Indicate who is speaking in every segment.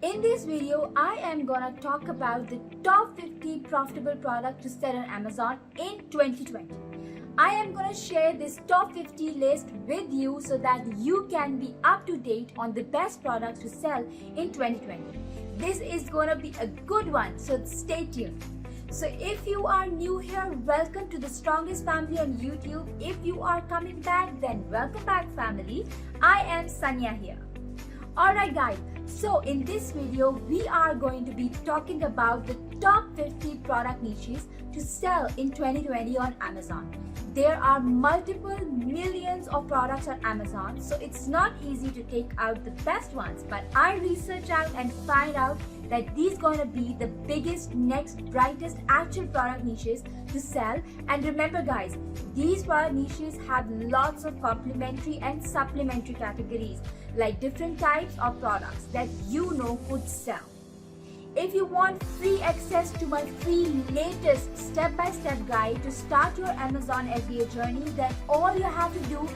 Speaker 1: In this video, I am gonna talk about the top 50 profitable products to sell on Amazon in 2020. I am gonna share this top 50 list with you so that you can be up to date on the best products to sell in 2020. This is gonna be a good one, so stay tuned. So if you are new here, welcome to the strongest family on YouTube. If you are coming back, then welcome back family. I am Sania here. Alright guys, so in this video we are going to be talking about the top 50 product niches to sell in 2020 on Amazon. There are multiple millions of products on Amazon, so it's not easy to take out the best ones, but I research out and find out that these gonna be the biggest, next, brightest actual product niches to sell. And remember guys, these product niches have lots of complementary and supplementary categories, like different types of products that you know could sell. If you want free access to my free latest step-by-step guide to start your Amazon FBA journey, then all you have to do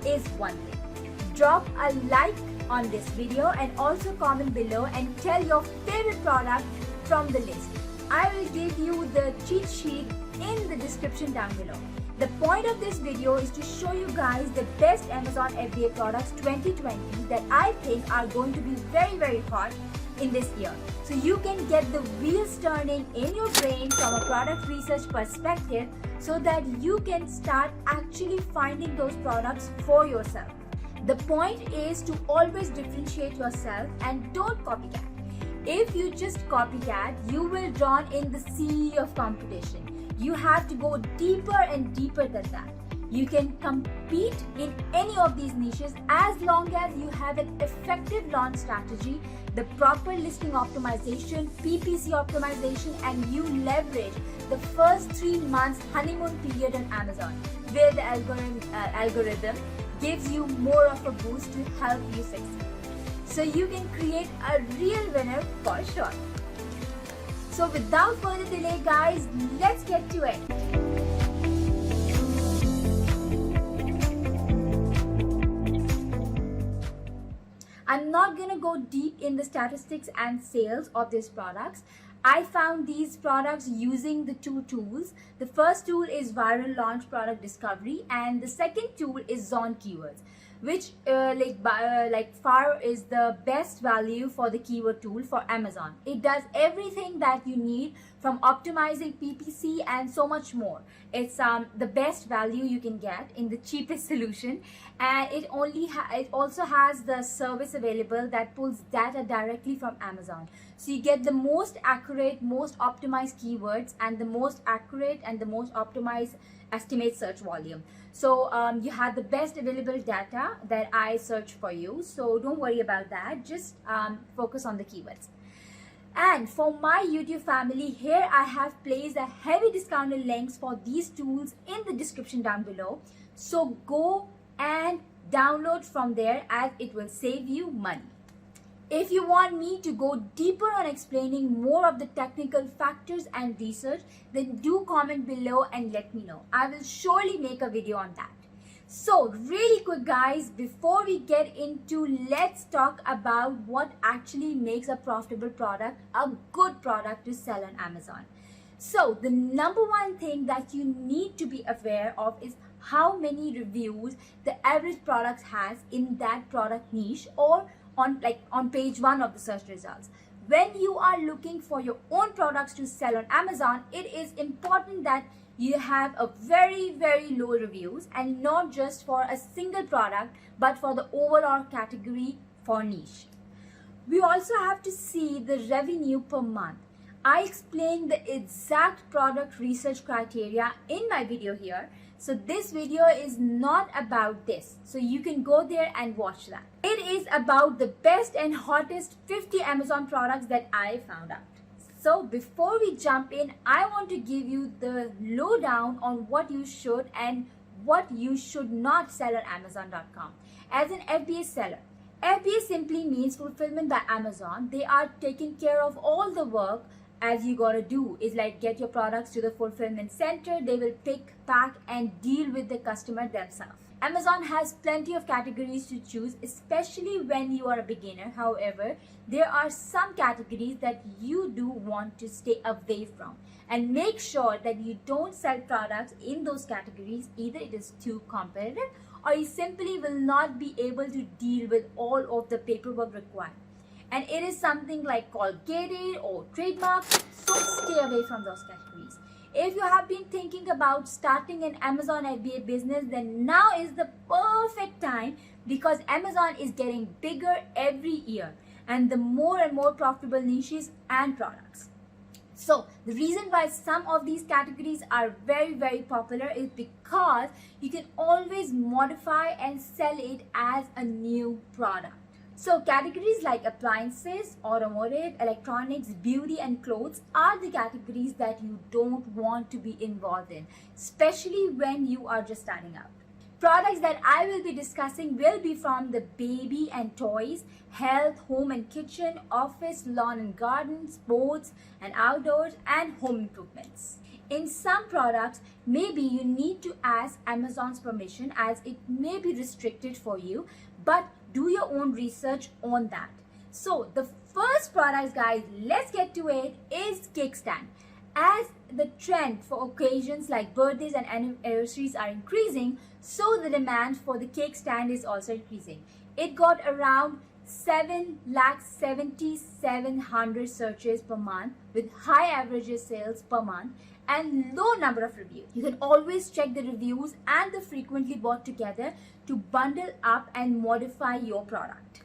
Speaker 1: is one thing. Drop a like on this video and also comment below and tell your favorite product from the list. I will give you the cheat sheet in the description down below. The point of this video is to show you guys the best Amazon FBA products 2020 that I think are going to be very hot in this year. So you can get the wheels turning in your brain from a product research perspective so that you can start actually finding those products for yourself. The point is to always differentiate yourself and don't copycat. If you just copycat, you will drown in the sea of competition. You have to go deeper and deeper than that. You can compete in any of these niches as long as you have an effective launch strategy, the proper listing optimization, PPC optimization, and you leverage the first 3 months honeymoon period on Amazon, where the algorithm gives you more of a boost to help you succeed. So you can create a real winner for sure. So without further delay guys, let's get to it. I'm not gonna go deep in the statistics and sales of these products. I found these products using the two tools. The first tool is Viral Launch Product Discovery, and the second tool is Zone Keywords, which far is the best value for the keyword tool for Amazon. It does everything that you need, from optimizing PPC and so much more. It's the best value you can get in the cheapest solution, and it also has the service available that pulls data directly from Amazon. So you get the most accurate, most optimized keywords and the most accurate and the most optimized estimate search volume. So you have the best available data that I search for you. So don't worry about that. Just focus on the keywords. And for my YouTube family, here I have placed a heavy discounted links for these tools in the description down below. So go and download from there, as it will save you money. If you want me to go deeper on explaining more of the technical factors and research, then do comment below and let me know. I will surely make a video on that. So really quick guys, before we get into, let's talk about what actually makes a profitable product a good product to sell on Amazon. So the number one thing that you need to be aware of is how many reviews the average product has in that product niche, or on page 1 of the search results. When you are looking for your own products to sell on Amazon, it is important that you have a very low reviews, and not just for a single product but for the overall category for niche. We also have to see the revenue per month. I explained the exact product research criteria in my video here. So this video is not about this. So you can go there and watch that. It is about the best and hottest 50 Amazon products that I found out. So before we jump in, I want to give you the lowdown on what you should and what you should not sell on Amazon.com. As an FBA seller, FBA simply means fulfillment by Amazon. They are taking care of all the work. As you gotta do is like get your products to the fulfillment center. They will pick, pack and deal with the customer themselves. Amazon has plenty of categories to choose, especially when you are a beginner. However, there are some categories that you do want to stay away from, and make sure that you don't sell products in those categories. Either it is too competitive or you simply will not be able to deal with all of the paperwork required. And it is something like called gated or trademarked, so stay away from those categories. If you have been thinking about starting an Amazon FBA business, then now is the perfect time, because Amazon is getting bigger every year and the more and more profitable niches and products. So the reason why some of these categories are very, very popular is because you can always modify and sell it as a new product. So categories like appliances, automotive, electronics, beauty and clothes are the categories that you don't want to be involved in, especially when you are just starting out. Products that I will be discussing will be from the baby and toys, health, home and kitchen, office, lawn and garden, sports and outdoors, and home improvements. In some products, maybe you need to ask Amazon's permission, as it may be restricted for you, but do your own research on that. So the first product, guys, let's get to it, is cake stand. As the trend for occasions like birthdays and anniversaries are increasing, so the demand for the cake stand is also increasing. It got around 7,77,700 searches per month, with high average sales per month and low number of reviews. You can always check the reviews and the frequently bought together to bundle up and modify your product.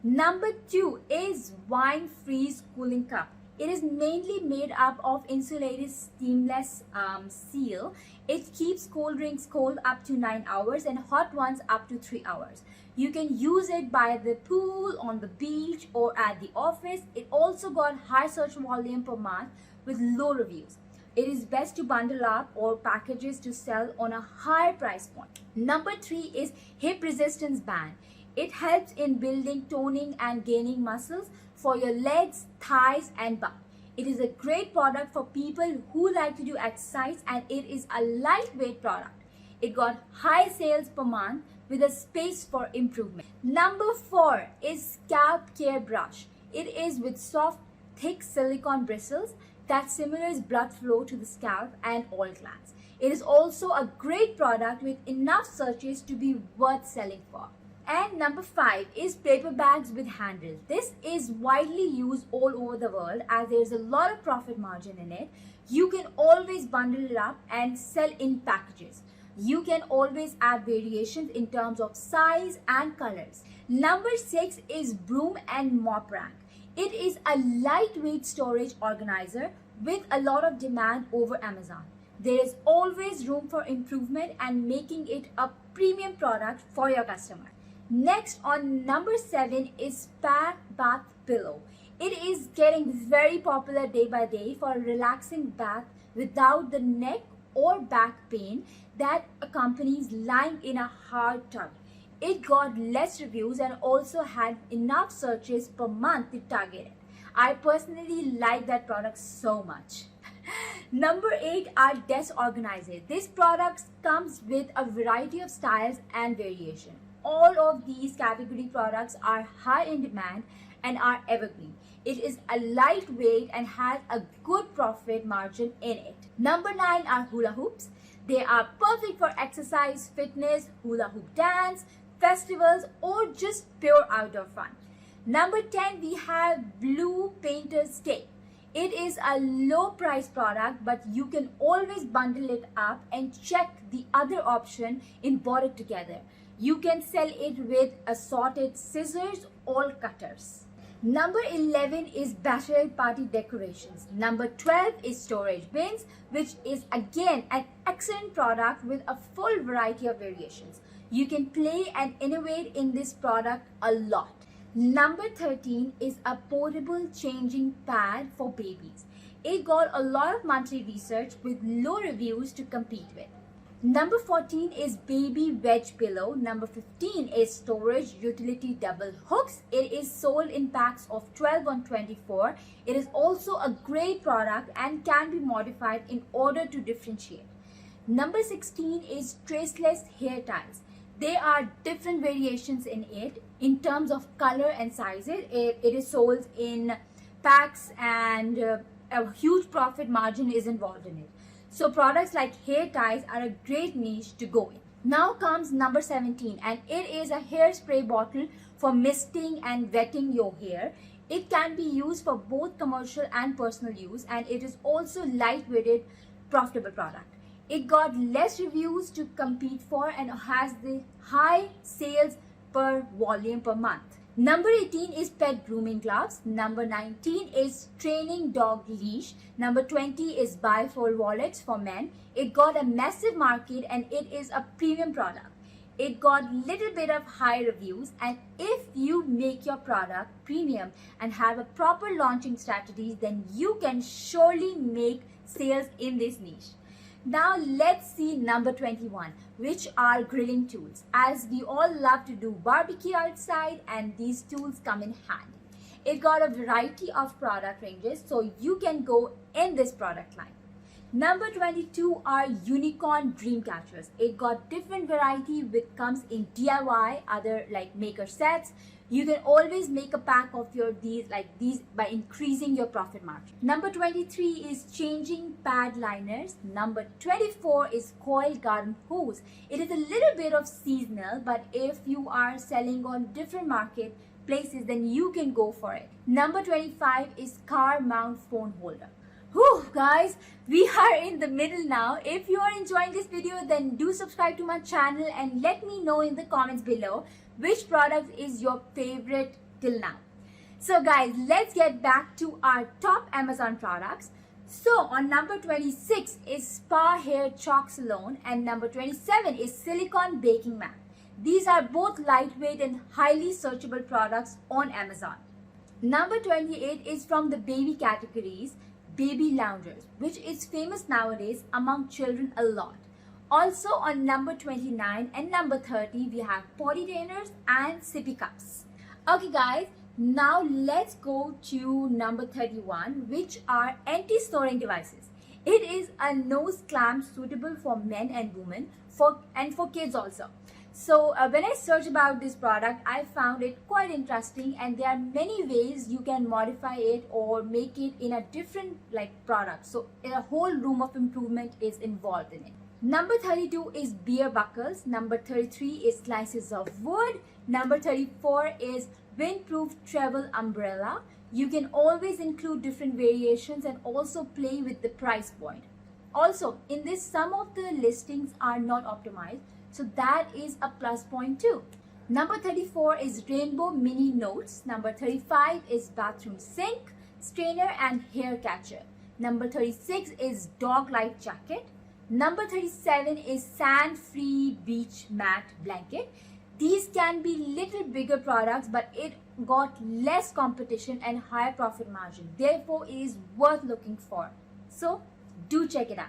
Speaker 1: Number 2 is wine freeze cooling cup. It is mainly made up of insulated seamless seal. It keeps cold drinks cold up to 9 hours and hot ones up to 3 hours. You can use it by the pool, on the beach, or at the office. It also got high search volume per month with low reviews. It is best to bundle up or packages to sell on a higher price point. Number 3 is hip resistance band. It helps in building, toning and gaining muscles for your legs, thighs and butt. It is a great product for people who like to do exercise, and it is a lightweight product. It got high sales per month with a space for improvement. Number 4 is scalp care brush. It is with soft, thick silicone bristles that simulates blood flow to the scalp and oil glands. It is also a great product with enough searches to be worth selling for. And number 5 is paper bags with handles. This is widely used all over the world, as there is a lot of profit margin in it. You can always bundle it up and sell in packages. You can always add variations in terms of size and colors. Number 6 is broom and mop rack. It is a lightweight storage organizer with a lot of demand over Amazon. There is always room for improvement and making it a premium product for your customer. Next, on number 7 is spa bath pillow. It is getting very popular day by day for a relaxing bath without the neck or back pain that accompanies lying in a hard tub. It got less reviews and also had enough searches per month to target it. I personally like that product so much. Number 8 are desk organizers. This product comes with a variety of styles and variation. All of these category products are high in demand and are evergreen. It is a lightweight and has a good profit margin in it. Number 9 are hula hoops. They are perfect for exercise, fitness, hula hoop dance, festivals, or just pure outdoor fun. Number 10, we have blue painter's tape. It is a low price product, but you can always bundle it up and check the other option in bought it together. You can sell it with assorted scissors or cutters. Number 11 is bachelorette party decorations. Number 12 is storage bins, which is again an excellent product with a full variety of variations. You can play and innovate in this product a lot. Number 13 is a portable changing pad for babies. It got a lot of monthly research with low reviews to compete with. Number 14 is baby wedge pillow. Number 15 is storage utility double hooks. It is sold in packs of 12 on 24. It is also a great product and can be modified in order to differentiate. Number 16 is traceless hair ties. There are different variations in it in terms of color and sizes. It is sold in packs, and a huge profit margin is involved in it. So products like hair ties are a great niche to go in. Now comes number 17, and it is a hairspray bottle for misting and wetting your hair. It can be used for both commercial and personal use, and it is also lightweighted, profitable product. It got less reviews to compete for and has the high sales per volume per month. Number 18 is pet grooming gloves. Number 19 is training dog leash. Number 20 is bifold wallets for men. It got a massive market and it is a premium product. It got little bit of high reviews, and if you make your product premium and have a proper launching strategies, then you can surely make sales in this niche. Now let's see number 21, which are grilling tools. As we all love to do barbecue outside, and these tools come in handy. It got a variety of product ranges, so you can go in this product line. Number 22 are unicorn dream catchers. It got different variety which comes in DIY, other like maker sets. You can always make a pack of these by increasing your profit margin. Number 23 is changing pad liners. Number 24 is coil garden hose. It is a little bit of seasonal, but if you are selling on different market places, then you can go for it. Number 25 is car mount phone holder. Whew, guys, we are in the middle now. If you are enjoying this video, then do subscribe to my channel and let me know in the comments below which product is your favorite till now. So guys, let's get back to our top Amazon products. So on number 26 is Spa Hair Chalk Salon, and number 27 is Silicone Baking Mat. These are both lightweight and highly searchable products on Amazon. Number 28 is from the baby categories, baby loungers, which is famous nowadays among children a lot. Also on number 29 and number 30, we have potty trainers and sippy cups. Okay guys, now let's go to number 31, which are anti-snoring devices. It is a nose clamp suitable for men and women and for kids also. So when I searched about this product, I found it quite interesting, and there are many ways you can modify it or make it in a different product. So a whole room of improvement is involved in it. Number 32 is beer buckles. Number 33 is slices of wood. Number 34 is windproof travel umbrella. You can always include different variations and also play with the price point. Also, in this, some of the listings are not optimized, so that is a plus point too. Number 34 is rainbow mini notes. Number 35 is bathroom sink, strainer and hair catcher. Number 36 is dog life jacket. Number 37 is sand-free beach mat blanket. These can be little bigger products, but it got less competition and higher profit margin. Therefore, it is worth looking for. So, do check it out.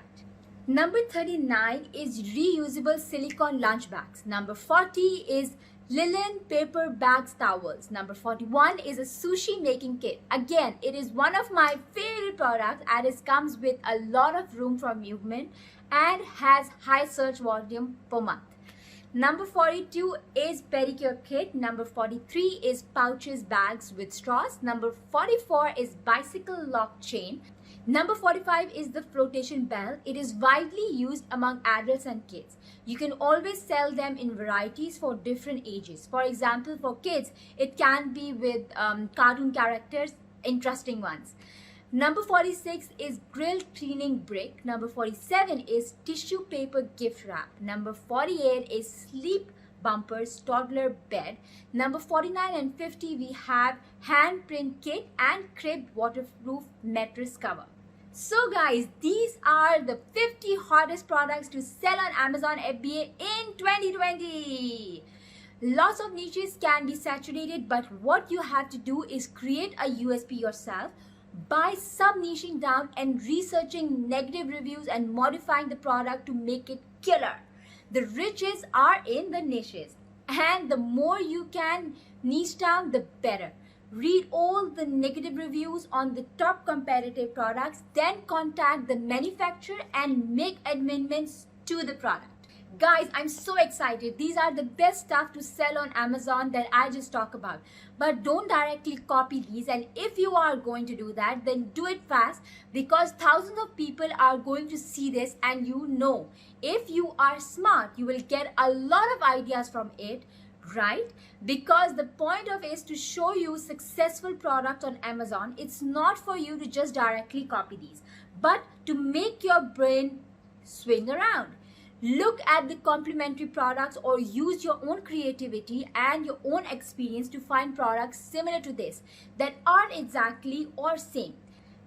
Speaker 1: Number 39 is reusable silicone lunch bags. Number 40 is linen paper bags towels. Number 41 is a sushi making kit. Again, it is one of my favorite products, and it comes with a lot of room for movement and has high search volume per month. Number 42 is pedicure kit. Number 43 is pouches bags with straws. Number 44 is bicycle lock chain. Number 45 is the flotation bell. It is widely used among adults and kids. You can always sell them in varieties for different ages. For example, for kids, it can be with cartoon characters, interesting ones. Number 46 is grill cleaning brick. Number 47 is tissue paper gift wrap. Number 48 is sleep bumpers toddler bed. Number 49 and 50 we have handprint kit and crib waterproof mattress cover. So guys, these are the 50 hottest products to sell on Amazon FBA in 2020. Lots of niches can be saturated, but what you have to do is create a USP yourself by sub-niching down and researching negative reviews and modifying the product to make it killer. The riches are in the niches, and the more you can niche down, the better. Read all the negative reviews on the top competitive products, then contact the manufacturer and make amendments to the product. Guys, I'm so excited. These are the best stuff to sell on Amazon that I just talked about. But don't directly copy these, and if you are going to do that, then do it fast, because thousands of people are going to see this, and if you are smart, you will get a lot of ideas from it, right? Because the point of it is to show you successful products on Amazon. It's not for you to just directly copy these, but to make your brain swing around. Look at the complementary products or use your own creativity and your own experience to find products similar to this that aren't exactly or same.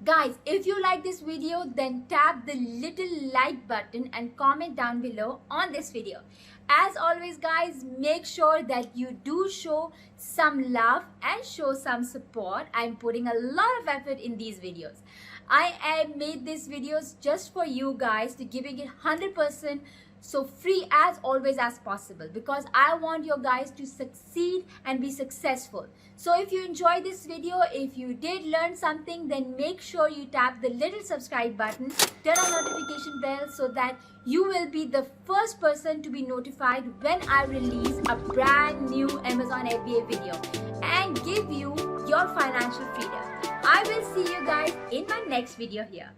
Speaker 1: Guys, if you like this video, then tap the little like button and comment down below on this video. As always, guys, make sure that you do show some love and show some support. I'm putting a lot of effort in these videos. I have made these videos just for you guys, to giving it 100% so free as always as possible, because I want you guys to succeed and be successful. So if you enjoyed this video, if you did learn something, then make sure you tap the little subscribe button, turn on notification bell, so that you will be the first person to be notified when I release a brand new Amazon FBA video and give you your financial freedom. I will see you guys in my next video here.